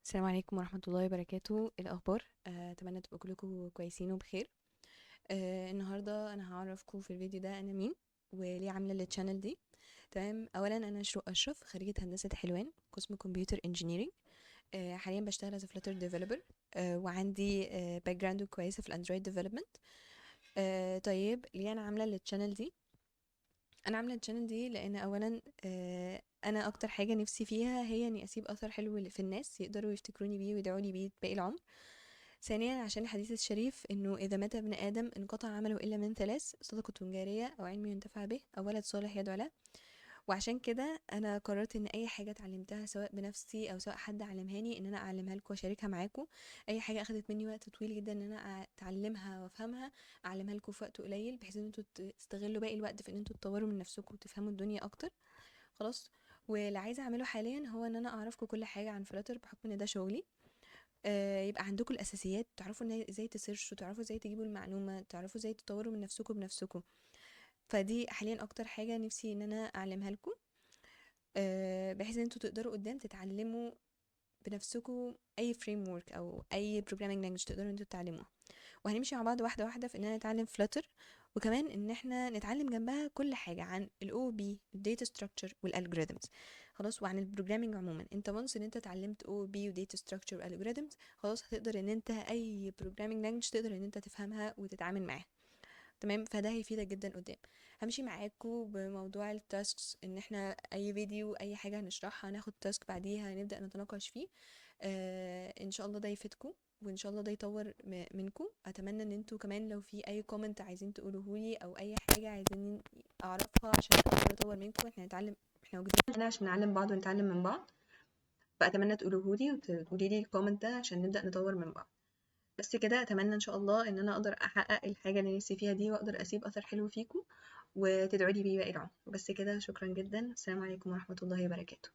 السلام عليكم ورحمة الله وبركاته. إيه الأخبار؟ أتمنى تبقوا كلكم كويسين وبخير. النهاردة أنا هعرفكم في الفيديو ده أنا مين وليه عاملة التشانل دي. تمام. أولا أنا شروق أشرف، خريجة هندسة حلوان قسم كمبيوتر انجينيرينج. حاليا بشتغل as a flutter developer. وعندي باك جراوند كويسة في الاندرويد ديفلوبمنت. طيب ليه أنا عاملة التشانل دي؟ أنا عاملة التشانل دي لأن أولا أنا أكتر حاجة نفسي فيها هي إني أسيب أثر حلو في الناس يقدروا يفتكروني بيه ويدعوني بيه باقي العمر. ثانيا عشان الحديث الشريف انه اذا مات ابن ادم انقطع عمله الا من ثلاث: صدقة جارية او علم ينتفع به او ولد صالح يدعو له. وعشان كده انا قررت ان اي حاجه اتعلمتها سواء بنفسي او سواء حد علمهاني ان انا اعلمها لكم واشاركها معاكم. اي حاجه اخدت مني وقت طويل جدا ان انا اتعلمها وافهمها اعلمها لكم في وقت قليل، بحيث ان انتوا تستغلوا باقي الوقت في ان انتوا تطوروا من نفسكم وتفهموا الدنيا اكتر. خلاص. واللي عايزه اعمله حاليا هو ان انا اعرفكم كل حاجه عن فلاتر بحكم ان ده شغلي. يبقى عندكم الاساسيات، تعرفوا ازاي تسيرشوا، تعرفوا ازاي تجيبوا المعلومه، تعرفوا ازاي تطوروا من نفسكم بنفسكم. فدي حاليا اكتر حاجه نفسي ان انا اعلمها لكم، بحيث ان انتوا تقدروا قدام تتعلموا بنفسكم اي فريم ورك او اي بروجرامينج لانجويج تقدروا انتوا تتعلموها. وهنمشي مع بعض واحده واحده في اننا نتعلم فلاتر، وكمان ان احنا نتعلم جنبها كل حاجه عن الاو بي الداتا ستراكشر والالجوريثمز. خلاص. وعن البروجرامينج عموما، انت وانس ان انت اتعلمت او بي وداتا ستراكشر والالجوريثمز خلاص هتقدر ان انت اي بروجرامينج لانجويج تقدر ان انت تفهمها وتتعامل معاها. تمام. فده هيفيدك جدا قدام. همشي معاكم بموضوع التاسكس، ان احنا اي فيديو اي حاجه هنشرحها هناخد تاسك بعديها نبدا نتناقش فيه. ان شاء الله ده يفيدكم، وان شاء الله ده يطور منكم. اتمنى ان انتوا كمان لو في اي كومنت عايزين تقولوه لي او اي حاجه عايزين اعرفها عشان اقدر اطور منكم. احنا نتعلم، احنا موجودين هنا عشان نعلم بعض ونتعلم من بعض. فاتمنى تقولوه لي وتقولي لي الكومنت ده عشان نبدا نطور من بعض. بس كده اتمنى ان شاء الله ان انا اقدر احقق الحاجه اللي نفسي فيها دي واقدر اسيب اثر حلو فيكم وتدعوا لي بيه باقي العمر. بس كده، شكرا جدا. السلام عليكم ورحمه الله وبركاته.